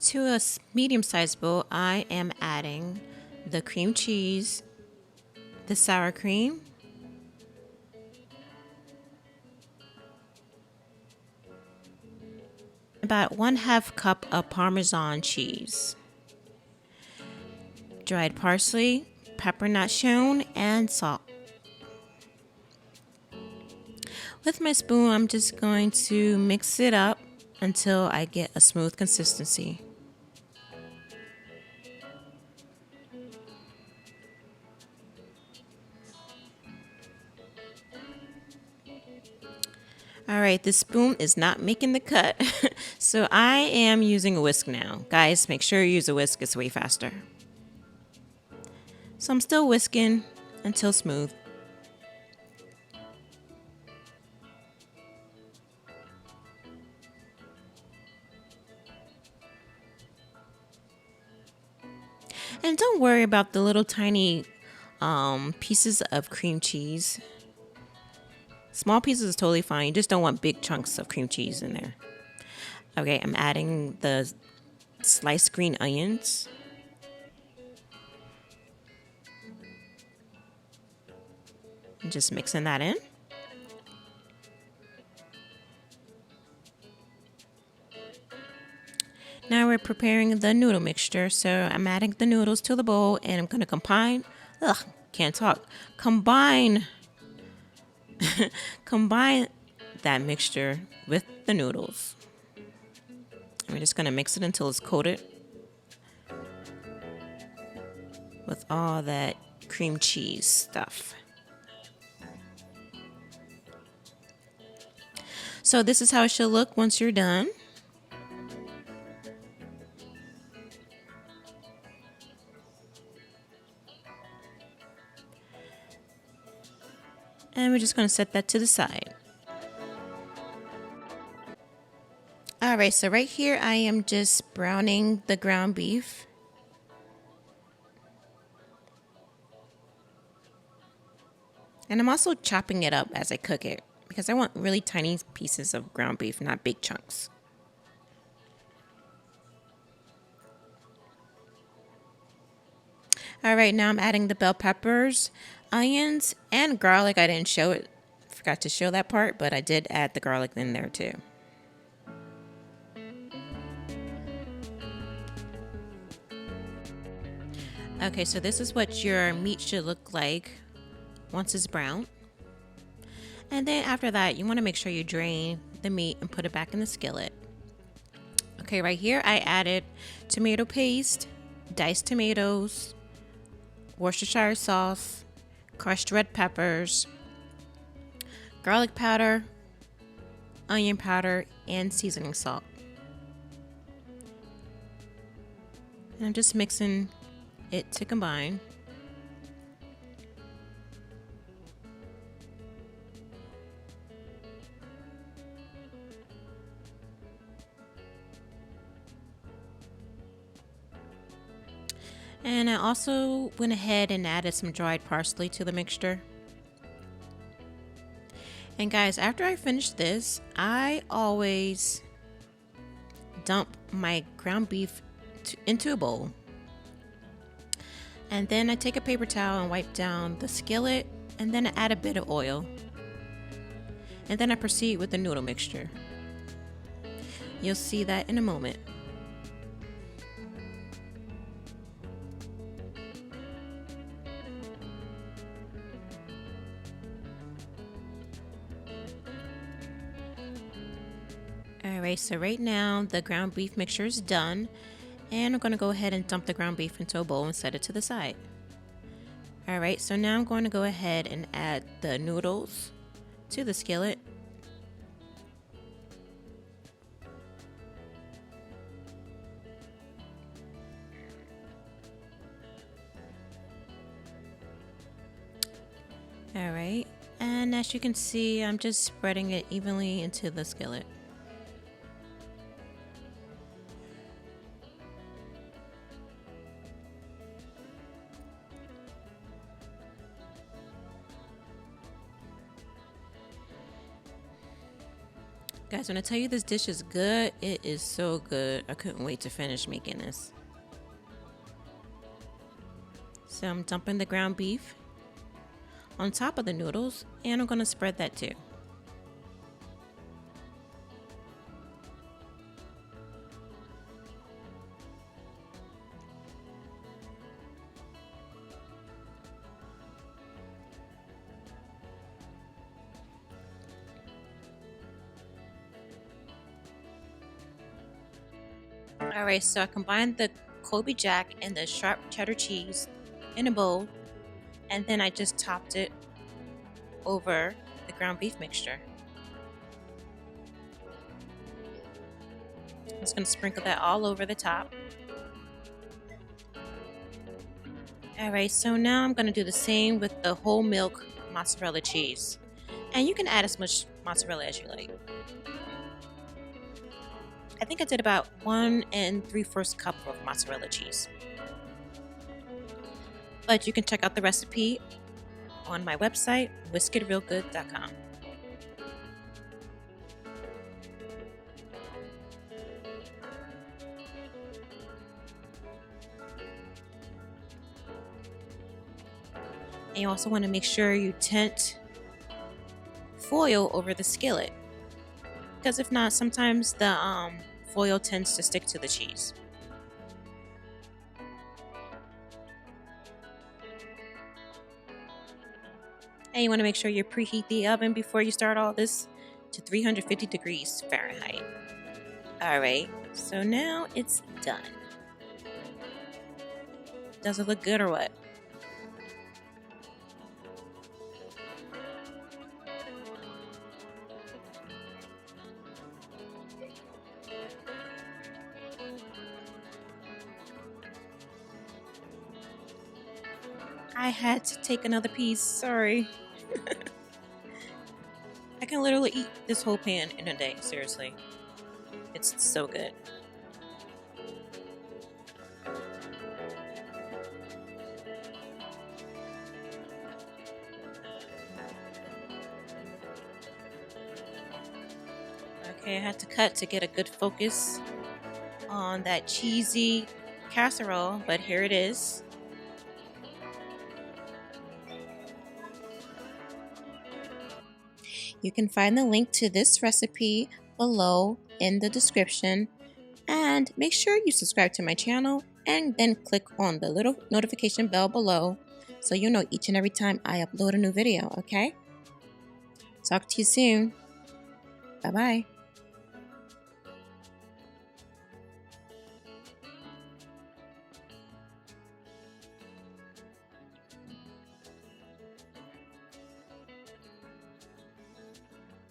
To a medium-sized bowl, I am adding the cream cheese, the sour cream, about 1/2 cup of Parmesan cheese, dried parsley, pepper not shown, and salt. With my spoon, I'm just going to mix it up until I get a smooth consistency. All right, this spoon is not making the cut, so I am using a whisk now. Guys, make sure you use a whisk, it's way faster. So I'm still whisking until smooth. And don't worry about the little tiny pieces of cream cheese. Small pieces is totally fine. You just don't want big chunks of cream cheese in there. Okay, I'm adding the sliced green onions. And just mixing that in. Now we're preparing the noodle mixture. So I'm adding the noodles to the bowl and I'm going to can't talk. Combine that mixture with the noodles. And we're just going to mix it until it's coated with all that cream cheese stuff. So this is how it should look once you're done. And we're just going to set that to the side. Alright, so right here I am just browning the ground beef. And I'm also chopping it up as I cook it because I want really tiny pieces of ground beef, not big chunks. Alright, now I'm adding the bell peppers, onions, and garlic. I didn't show it, forgot to show that part, but I did add the garlic in there too. Okay, so this is what your meat should look like once it's brown. And then after that, you want to make sure you drain the meat and put it back in the skillet. Okay, right here I added tomato paste, diced tomatoes, Worcestershire sauce, crushed red peppers, garlic powder, onion powder, and seasoning salt. And I'm just mixing it to combine. And I also went ahead and added some dried parsley to the mixture. And guys, after I finish this, I always dump my ground beef into a bowl. And then I take a paper towel and wipe down the skillet, and then I add a bit of oil. And then I proceed with the noodle mixture. You'll see that in a moment. Alright, so right now the ground beef mixture is done, and I'm going to go ahead and dump the ground beef into a bowl and set it to the side. Alright, so now I'm going to go ahead and add the noodles to the skillet. Alright, and as you can see, I'm just spreading it evenly into the skillet. Guys, when I tell you this dish is good, it is so good. I couldn't wait to finish making this. So I'm dumping the ground beef on top of the noodles, and I'm gonna spread that too. Alright, so I combined the Colby Jack and the sharp cheddar cheese in a bowl, and then I just topped it over the ground beef mixture. I'm just going to sprinkle that all over the top. Alright, so now I'm going to do the same with the whole milk mozzarella cheese. And you can add as much mozzarella as you like. I think I did about 1 3/4 cup of mozzarella cheese. But you can check out the recipe on my website, whiskitrealgood.com. And you also want to make sure you tent foil over the skillet, because if not, sometimes the foil tends to stick to the cheese. And you want to make sure you preheat the oven before you start all this to 350 degrees Fahrenheit. Alright, so now it's done. Does it look good or what? I had to take another piece, sorry. I can literally eat this whole pan in a day, seriously. It's so good. Okay, I had to cut to get a good focus on that cheesy casserole, but here it is. You can find the link to this recipe below in the description, and make sure you subscribe to my channel and then click on the little notification bell below so you know each and every time I upload a new video, okay? Talk to you soon. Bye-bye.